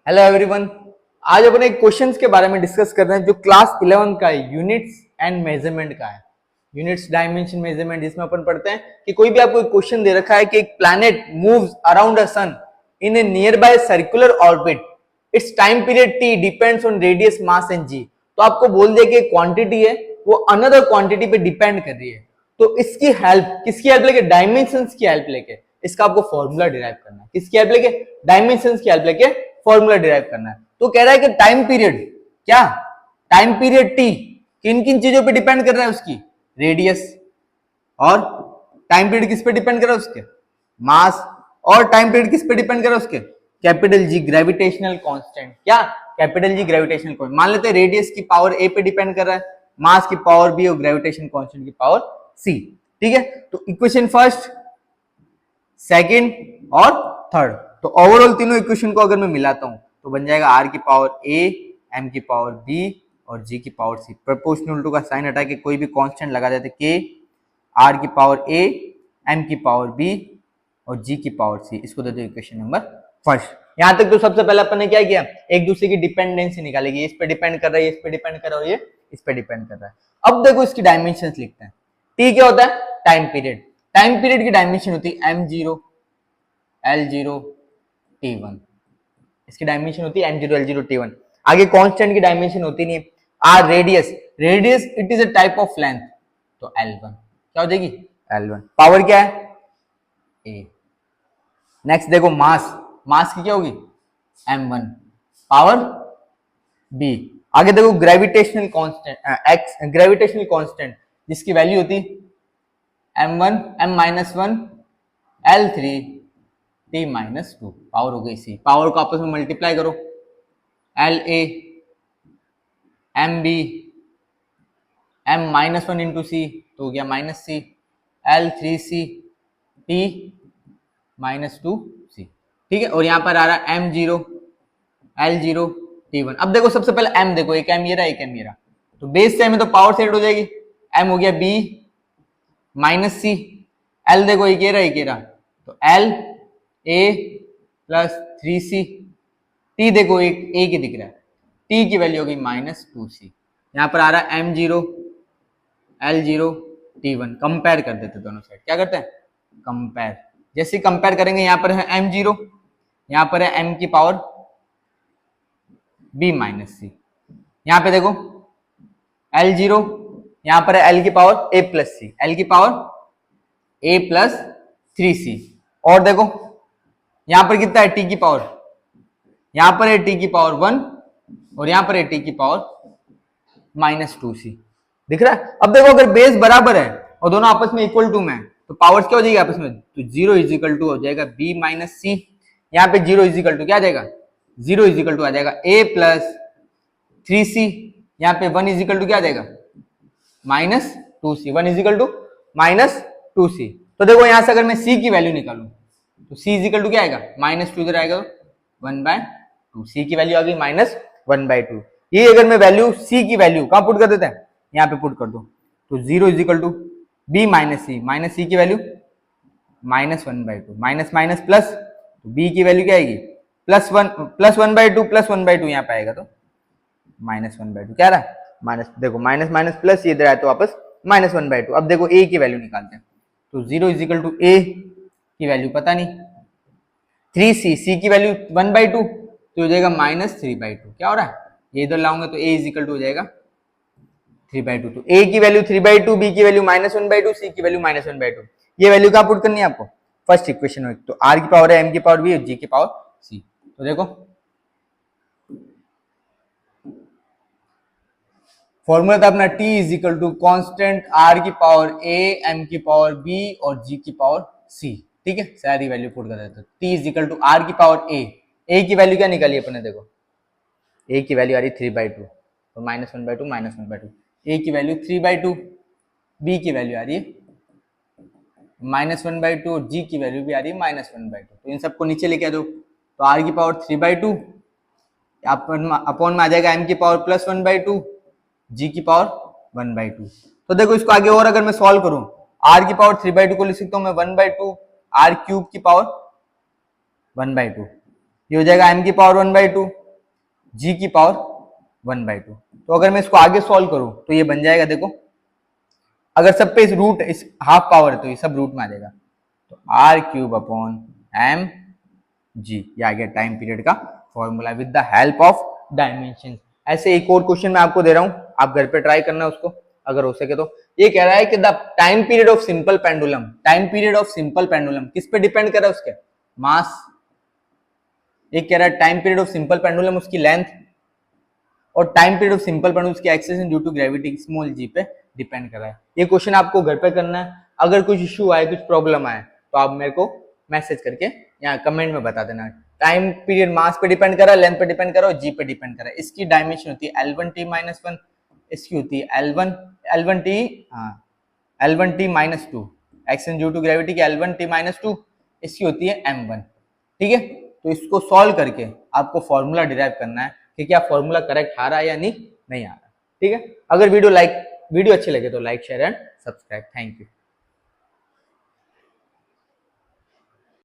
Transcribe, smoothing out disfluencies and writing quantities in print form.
Hello everyone. आज अपन एक questions के बारे में डिस्कस कर रहे हैं जो क्लास 11 का है, यूनिट्स एंड मेजरमेंट का है। यूनिट्स, डायमेंशन, मेजरमेंट, जिसमें अपन पढ़ते हैं कि कोई भी आपको एक क्वेश्चन दे रखा है कि एक planet moves around a sun in a nearby circular orbit, its time period T depends on radius, mass and G. तो आपको बोल दिया कि क्वांटिटी है वो अनदर क्वांटिटी पे डिपेंड कर रही है, तो इसकी हेल्प किसकी हेल्प लेके? डायमेंशंस की हेल्प लेके इसका आपको फॉर्मूला डिराइव करना है। किसकी हेल्प लेके? डायमेंशंस की हेल्प लेके फॉर्मूला डिराइव करना है। तो कह रहा है कि टाइम पीरियड क्या? टाइम पीरियड टी किन किन चीजों पे डिपेंड कर रहा है? उसकी रेडियस, और टाइम पीरियड किस पे डिपेंड कर रहा है? उसके मास। और टाइम पीरियड किस पे डिपेंड कर रहा है? उसके कैपिटल जी, ग्रेविटेशनल कांस्टेंट। क्या? Capital G, gravitational constant. मान लेते हैं रेडियस की पावर ए पे डिपेंड कर रहा है, मास की पावर बी और ग्रेविटेशन कांस्टेंट की पावर सी। ठीक है, तो इक्वेशन फर्स्ट, सेकंड और थर्ड, तो ओवरऑल तीनों इक्वेशन को अगर मैं मिलाता हूं तो बन जाएगा आर की पावर ए, एम की पावर बी और जी की पावर सी। प्रोपोर्शनल टू का साइन हटा के कोई भी कांस्टेंट लगा देते, के, आर की पावर ए, एम की पावर बी और जी की पावर सी। इसको दे दो इक्वेशन नंबर फर्स्ट। यहां तक तो सबसे पहले अपन ने क्या किया? एक दूसरे की डिपेंडेंसी निकाली कि इस पे डिपेंड कर रहा है, इस पे डिपेंड कर रहा है, ये इस पे डिपेंड कर रहा है। अब देखो इसकी डायमेंशंस लिखते हैं। टी क्या होता है? Time period. टाइम पीरियड की डायमेंशन होती है m0, L0, T1। इसकी डायमेंशन होती है m0, L0, T1। आगे कांस्टेंट की डायमेंशन होती नहीं है। R radius, radius it is a type of length, तो L1 क्या हो जाएगी? L1। पावर क्या है? A। नेक्स्ट देखो मास, मास की क्या होगी? M1। Power B। आगे देखो gravitational constant, x gravitational constant जिसकी वैल्यू होती M1, M-1, L3, T-2। Power हो गई सी। पावर को आपस में मल्टीप्लाई करो, LA, MB, M-1 इंटू सी तो हो गया माइनस सी, L3C, T-2C। ठीक है, और यहां पर आ रहा है M0, L0, T1। अब देखो सबसे पहले M देखो, एक M ये रहा, एक M ये रहा, तो बेस से M है तो पावर सेट हो जाएगी। M हो गया B माइनस सी, L देखो एक ये रहा, एक ये रहा, तो L A plus 3C। T देखो एक ही दिख रहा है, T की वैल्यू होगी -2C। यहाँ पर आ रहा है M0, L0, T1। कंपेयर कर देते दोनों साइड। क्या करते हैं? कंपेयर। जैसे कंपेयर करेंगे, यहाँ पर है M0, यहाँ पर है M की पावर B माइनस सी। यहाँ पे देखो L0, यहाँ पर है L की power A plus C, L की पावर A प्लस 3C। और देखो यहाँ पर कितना है? T की पावर, यहाँ पर है T की पावर 1 और यहाँ पर है T की पावर -2C। दिख रहा है? अब देखो अगर बेस बराबर है और दोनों आपस में इक्वल टू में तो पावर्स क्या हो जाएगी आपस में? तो 0 इज इक्वल टू हो जाएगा B माइनस सी। यहाँ पे 0 इज इक्वल टू क्या आ जाएगा? 0 इज इक्वल टू आ जाएगा A प्लस 3C। यहाँ पे 1 इज इक्वल टू क्या आ जाएगा? -2C। 1 is equal to -2C। तो देखो यहां से अगर मैं C की वैल्यू निकालू तो C इज इक्वल टू क्या आएगा? -2 इधर आएगा तो 1/2। C की वैल्यू आ गई -1/2। ये अगर मैं वैल्यू C की वैल्यू कहां पुट कर देते हैं? यहाँ पे पुट कर दो, तो 0 is equal to B minus C, minus C की वैल्यू -1/2, माइनस माइनस प्लस, तो B की वैल्यू क्या आएगी? +1, +1/2, +1/2 यहाँ पे आएगा तो -1/2। क्या रहा? माइनस, देखो माइनस माइनस प्लस, ये इधर आया तो वापस -1/2। अब देखो A की वैल्यू निकालते हैं, तो 0 इज इक्वल टू A की वैल्यू पता नहीं, 3C, C की वैल्यू 1/2 तो हो जाएगा -3/2। क्या हो रहा है? ये इधर लाऊंगा तो A इज इक्वल टू हो जाएगा 3/2। तो A की वैल्यू 3/2, B की वैल्यू -1/2, C की वैल्यू -1/2। ये वैल्यू कहां पुट करनी है आपको? फर्स्ट इक्वेशन में। तो R की पावर है, M की पावर B और G की पावर C। तो देखो फॉर्मूला था अपना T is equal to constant R की पावर A, M की पावर B और G की पावर C। ठीक है, सारी वैल्यू पुट कर देते हैं। T is equal to R की पावर A की वैल्यू क्या निकाली अपने? देखो A की वैल्यू आ रही 3/2, तो -1/2, -1/2। A की वैल्यू 3/2, B की वैल्यू आ रही है -1/2 और G की वैल्यू भी आ रही है -1/2। तो इन सबको नीचे लेके आ दो, तो R की पावर 3/2 अपॉन में आ जाएगा M की पावर +1/2, G की पावर 1/2। तो देखो इसको आगे और अगर मैं सॉल्व करूं, R की पावर 3/2 को लिख सकता हूं मैं 1/2 R क्यूब की पावर 1/2। ये हो जाएगा M की पावर 1/2 जी की पावर 1/2। तो अगर मैं इसको आगे सॉल्व करूं तो ये बन जाएगा, देखो अगर सब पे इस रूट इस हाफ पावर है तो ये सब रूट में आ जाएगा, तो r³ जी, ये आ गया टाइम पीरियड का formula with the help of dimension. ऐसे एक और क्वेश्चन मैं आपको दे रहा हूं, आप घर पे ट्राई करना उसको अगर हो सके तो। ये कह रहा है कि the time period of simple pendulum, time period of simple pendulum किस पे डिपेंड कर रहा है, उसके मास। एक कह रहा है time period of simple pendulum उसकी लेंथ, और time period of simple pendulum उसकी acceleration due to gravity small G पे डिपेंड कर रहा है। ये क्वेश्चन आपको घर पे करना है। अगर कुछ इश्यू आए, कुछ प्रॉब्लम आए, तो आप मेरे को मैसेज करके यहाँ कमेंट में बता देना। टाइम पीरियड मास पे डिपेंड कर रहा है, लेंथ पे डिपेंड कर रहा है और जी पे डिपेंड कर रहा है। इसकी डायमेंशन होती है L1t-1, इसकी होती है L1t-2, action due to gravity की L1t-2, इसकी होती है M1। ठीक है, तो इसको सॉल्व करके आपको फॉर्मूला डिराइव करना है कि क्या फॉर्मूला करेक्ट आ रहा है या नहीं आ रहा। ठीक है, अगर वीडियो अच्छी लगे तो like share and subscribe. Thank you.